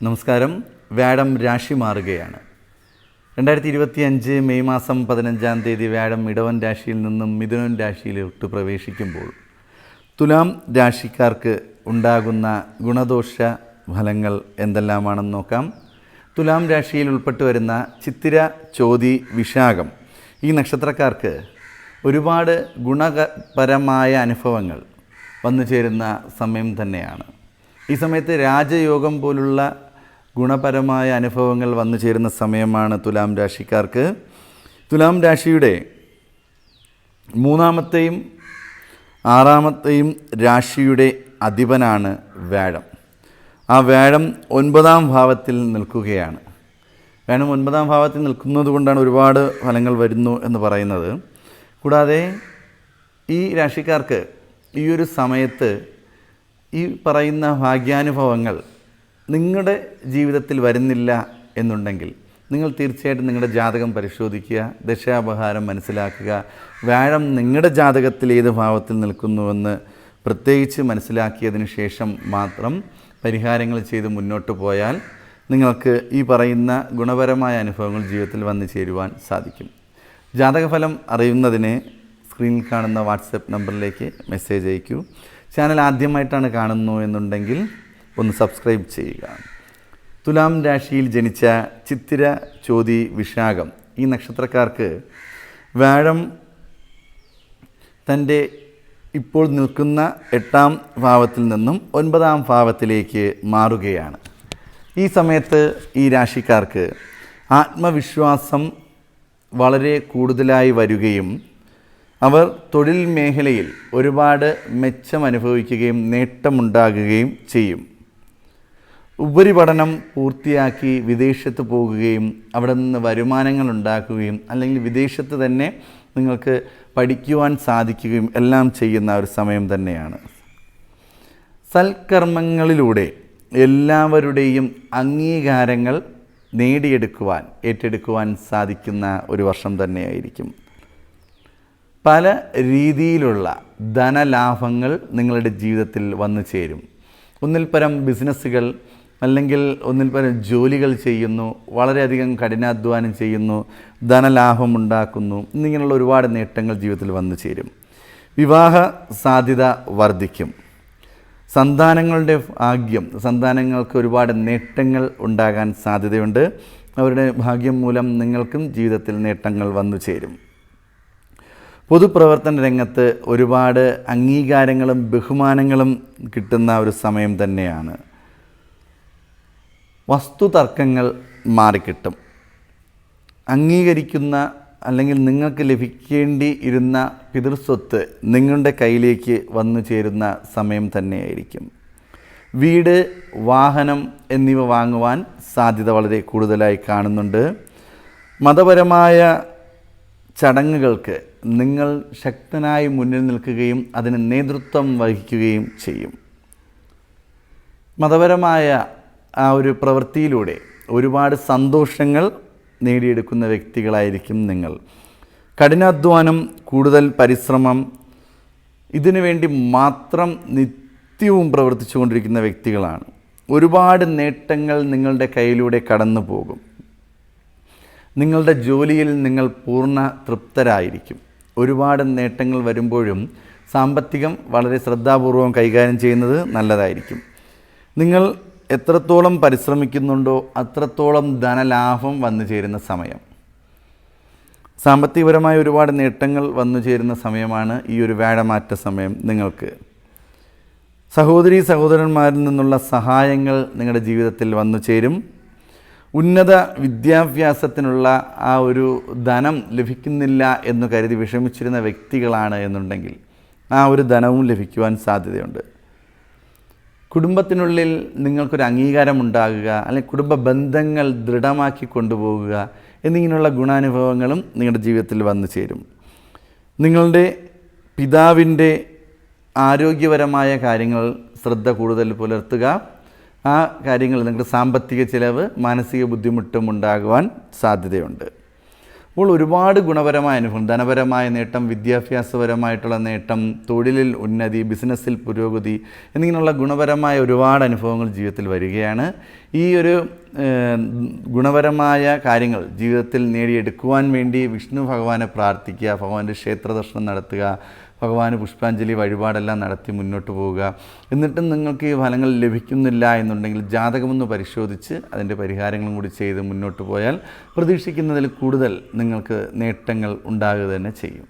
നമസ്കാരം. വ്യാഴം രാശി മാറുകയാണ്. 2025 മെയ് മാസം 15-ാം തീയതി വ്യാഴം ഇടവൻ രാശിയിൽ നിന്നും മിഥുനൻ രാശിയിലോട്ട് പ്രവേശിക്കുമ്പോൾ തുലാം രാശിക്കാർക്ക് ഉണ്ടാകുന്ന ഗുണദോഷ ഫലങ്ങൾ എന്തെല്ലാമാണെന്ന് നോക്കാം. തുലാം രാശിയിൽ ഉൾപ്പെട്ടു വരുന്ന ചിത്തിര, ചോതി, വിശാഖം ഈ നക്ഷത്രക്കാർക്ക് ഒരുപാട് ഗുണപരമായ അനുഭവങ്ങൾ വന്നു ചേരുന്ന സമയം തന്നെയാണ്. ഈ സമയത്ത് രാജയോഗം പോലുള്ള ഗുണപരമായ അനുഭവങ്ങൾ വന്നു ചേരുന്ന സമയമാണ് തുലാം രാശിക്കാർക്ക്. തുലാം രാശിയുടെ 3-ാമത്തെയും 6-ാമത്തെയും രാശിയുടെ അധിപനാണ് വ്യാഴം. ആ വ്യാഴം 9-ാം ഭാവത്തിൽ നിൽക്കുകയാണ്. വ്യാഴം 9-ാം ഭാവത്തിൽ നിൽക്കുന്നത് കൊണ്ടാണ് ഒരുപാട് ഫലങ്ങൾ വരുന്നു എന്ന് പറയുന്നത്. കൂടാതെ ഈ രാശിക്കാർക്ക് ഈ ഒരു സമയത്ത് ഈ പറയുന്ന ഭാഗ്യാനുഭവങ്ങൾ നിങ്ങളുടെ ജീവിതത്തിൽ വരുന്നില്ല എന്നുണ്ടെങ്കിൽ നിങ്ങൾ തീർച്ചയായിട്ടും നിങ്ങളുടെ ജാതകം പരിശോധിക്കുക, ദശാപഹാരം മനസ്സിലാക്കുക. വ്യാഴം നിങ്ങളുടെ ജാതകത്തിൽ ഏത് ഭാവത്തിൽ നിൽക്കുന്നുവെന്ന് പ്രത്യേകിച്ച് മനസ്സിലാക്കിയതിന് ശേഷം മാത്രം പരിഹാരങ്ങൾ ചെയ്ത് മുന്നോട്ട് പോയാൽ നിങ്ങൾക്ക് ഈ പറയുന്ന ഗുണപരമായ അനുഭവങ്ങൾ ജീവിതത്തിൽ വന്നു ചേരുവാൻ സാധിക്കും. ജാതകഫലം അറിയുന്നതിന് സ്ക്രീനിൽ കാണുന്ന വാട്സപ്പ് നമ്പറിലേക്ക് മെസ്സേജ് അയക്കൂ. ചാനൽ ആദ്യമായിട്ടാണ് കാണുന്നു എന്നുണ്ടെങ്കിൽ ഒന്ന് സബ്സ്ക്രൈബ് ചെയ്യുക. തുലാം രാശിയിൽ ജനിച്ച ചിത്തിര, ചോതി, വിശാഖം ഈ നക്ഷത്രക്കാർക്ക് വ്യാഴം തൻ്റെ ഇപ്പോൾ നിൽക്കുന്ന 8-ാം ഭാവത്തിൽ നിന്നും 9-ാം ഭാവത്തിലേക്ക് മാറുകയാണ്. ഈ സമയത്ത് ഈ രാശിക്കാർക്ക് ആത്മവിശ്വാസം വളരെ കൂടുതലായി വരികയും അവർ തൊഴിൽ മേഖലയിൽ ഒരുപാട് മെച്ചം അനുഭവിക്കുകയും നേട്ടമുണ്ടാകുകയും ചെയ്യും. ഉപരിപഠനം പൂർത്തിയാക്കി വിദേശത്ത് പോകുകയും അവിടെ നിന്ന് വരുമാനങ്ങൾ ഉണ്ടാക്കുകയും അല്ലെങ്കിൽ വിദേശത്ത് തന്നെ നിങ്ങൾക്ക് പഠിക്കുവാൻ സാധിക്കുകയും എല്ലാം ചെയ്യുന്ന ഒരു സമയം തന്നെയാണ്. സൽക്കർമ്മങ്ങളിലൂടെ എല്ലാവരുടെയും അംഗീകാരങ്ങൾ ഏറ്റെടുക്കുവാൻ സാധിക്കുന്ന ഒരു വർഷം തന്നെയായിരിക്കും. പല രീതിയിലുള്ള ധനലാഭങ്ങൾ നിങ്ങളുടെ ജീവിതത്തിൽ വന്നു ചേരും. ഒന്നിൽ പരം ബിസിനസ്സുകൾ അല്ലെങ്കിൽ ഒന്നിൽ പരം ജോലികൾ ചെയ്യുന്നു, വളരെയധികം കഠിനാധ്വാനം ചെയ്യുന്നു, ധനലാഭം ഉണ്ടാക്കുന്നു. എന്നിങ്ങനെയുള്ള ഒരുപാട് നേട്ടങ്ങൾ ജീവിതത്തിൽ വന്നു ചേരും. വിവാഹ സാധ്യത വർദ്ധിക്കും. സന്താനങ്ങളുടെ ഭാഗ്യം, സന്താനങ്ങൾക്ക് ഒരുപാട് നേട്ടങ്ങൾ ഉണ്ടാകാൻ സാധ്യതയുണ്ട്. അവരുടെ ഭാഗ്യം മൂലം നിങ്ങൾക്കും ജീവിതത്തിൽ നേട്ടങ്ങൾ വന്നു ചേരും. പൊതുപ്രവർത്തന രംഗത്ത് ഒരുപാട് അംഗീകാരങ്ങളും ബഹുമാനങ്ങളും കിട്ടുന്ന ഒരു സമയം തന്നെയാണ്. വസ്തുതർക്കങ്ങൾ മാറിക്കിട്ടും. അംഗീകരിക്കുന്ന അല്ലെങ്കിൽ നിങ്ങൾക്ക് ലഭിക്കേണ്ടി ഇരുന്ന പിതൃസ്വത്ത് നിങ്ങളുടെ കയ്യിലേക്ക് വന്നു ചേരുന്ന സമയം തന്നെയായിരിക്കും. വീട്, വാഹനം എന്നിവ വാങ്ങുവാൻ സാധ്യത വളരെ കൂടുതലായി കാണുന്നുണ്ട്. മതപരമായ ചടങ്ങുകൾക്ക് നിങ്ങൾ ശക്തനായി മുന്നിൽ നിൽക്കുകയും അതിന് നേതൃത്വം വഹിക്കുകയും ചെയ്യും. മതപരമായ ആ ഒരു പ്രവൃത്തിയിലൂടെ ഒരുപാട് സന്തോഷങ്ങൾ നേടിയെടുക്കുന്ന വ്യക്തികളായിരിക്കും നിങ്ങൾ. കഠിനാധ്വാനം, കൂടുതൽ പരിശ്രമം, ഇതിനു വേണ്ടി മാത്രം നിത്യവും പ്രവർത്തിച്ചു കൊണ്ടിരിക്കുന്ന വ്യക്തികളാണ്. ഒരുപാട് നേട്ടങ്ങൾ നിങ്ങളുടെ കയ്യിലൂടെ കടന്നു പോകും. നിങ്ങളുടെ ജോലിയിൽ നിങ്ങൾ പൂർണ്ണ തൃപ്തരായിരിക്കും. ഒരുപാട് നേട്ടങ്ങൾ വരുമ്പോഴും സാമ്പത്തികം വളരെ ശ്രദ്ധാപൂർവം കൈകാര്യം ചെയ്യുന്നത് നല്ലതായിരിക്കും. നിങ്ങൾ എത്രത്തോളം പരിശ്രമിക്കുന്നുണ്ടോ അത്രത്തോളം ധനലാഭം വന്നു ചേരുന്ന സമയം. സാമ്പത്തികപരമായ ഒരുപാട് നേട്ടങ്ങൾ വന്നു ചേരുന്ന സമയമാണ് ഈ ഒരു വ്യാഴമാറ്റ സമയം നിങ്ങൾക്ക്. സഹോദരീ സഹോദരന്മാരിൽ നിന്നുള്ള സഹായങ്ങൾ നിങ്ങളുടെ ജീവിതത്തിൽ വന്നു ചേരും. ഉന്നത വിദ്യാഭ്യാസത്തിനുള്ള ആ ഒരു ധനം ലഭിക്കുന്നില്ല എന്ന് കരുതി വിഷമിച്ചിരുന്ന വ്യക്തികളാണ് എന്നുണ്ടെങ്കിൽ ആ ഒരു ധനവും ലഭിക്കുവാൻ സാധ്യതയുണ്ട്. കുടുംബത്തിനുള്ളിൽ നിങ്ങൾക്കൊരു അംഗീകാരം ഉണ്ടാകുക, അല്ലെങ്കിൽ കുടുംബ ബന്ധങ്ങൾ ദൃഢമാക്കി കൊണ്ടുപോകുക എന്നിങ്ങനെയുള്ള ഗുണാനുഭവങ്ങളും നിങ്ങളുടെ ജീവിതത്തിൽ വന്നു ചേരും. നിങ്ങളുടെ പിതാവിൻ്റെ ആരോഗ്യപരമായ കാര്യങ്ങൾ ശ്രദ്ധ കൂടുതൽ പുലർത്തുക. ആ കാര്യങ്ങൾ നിങ്ങളുടെ സാമ്പത്തിക ചിലവ്, മാനസിക ബുദ്ധിമുട്ടും ഉണ്ടാകുവാൻ സാധ്യതയുണ്ട്. അപ്പോൾ ഒരുപാട് ഗുണപരമായ അനുഭവം, ധനപരമായ നേട്ടം, വിദ്യാഭ്യാസപരമായിട്ടുള്ള നേട്ടം, തൊഴിലിൽ ഉന്നതി, ബിസിനസ്സിൽ പുരോഗതി എന്നിങ്ങനെയുള്ള ഗുണപരമായ ഒരുപാട് അനുഭവങ്ങൾ ജീവിതത്തിൽ വരികയാണ്. ഈ ഒരു ഗുണപരമായ കാര്യങ്ങൾ ജീവിതത്തിൽ നേടിയെടുക്കുവാൻ വേണ്ടി വിഷ്ണു ഭഗവാനെ പ്രാർത്ഥിക്കുക, ഭഗവാന്റെ ക്ഷേത്രദർശനം നടത്തുക, ഭഗവാന് പുഷ്പാഞ്ജലി വഴിപാടെല്ലാം നടത്തി മുന്നോട്ട് പോവുക. എന്നിട്ടും നിങ്ങൾക്ക് ഈ ഫലങ്ങൾ ലഭിക്കുന്നില്ല എന്നുണ്ടെങ്കിൽ ജാതകമൊന്ന് പരിശോധിച്ച് അതിൻ്റെ പരിഹാരങ്ങളും കൂടി ചെയ്ത് മുന്നോട്ട് പോയാൽ പ്രതീക്ഷിക്കുന്നതിൽ കൂടുതൽ നിങ്ങൾക്ക് നേട്ടങ്ങൾ ഉണ്ടാകുക തന്നെ ചെയ്യും.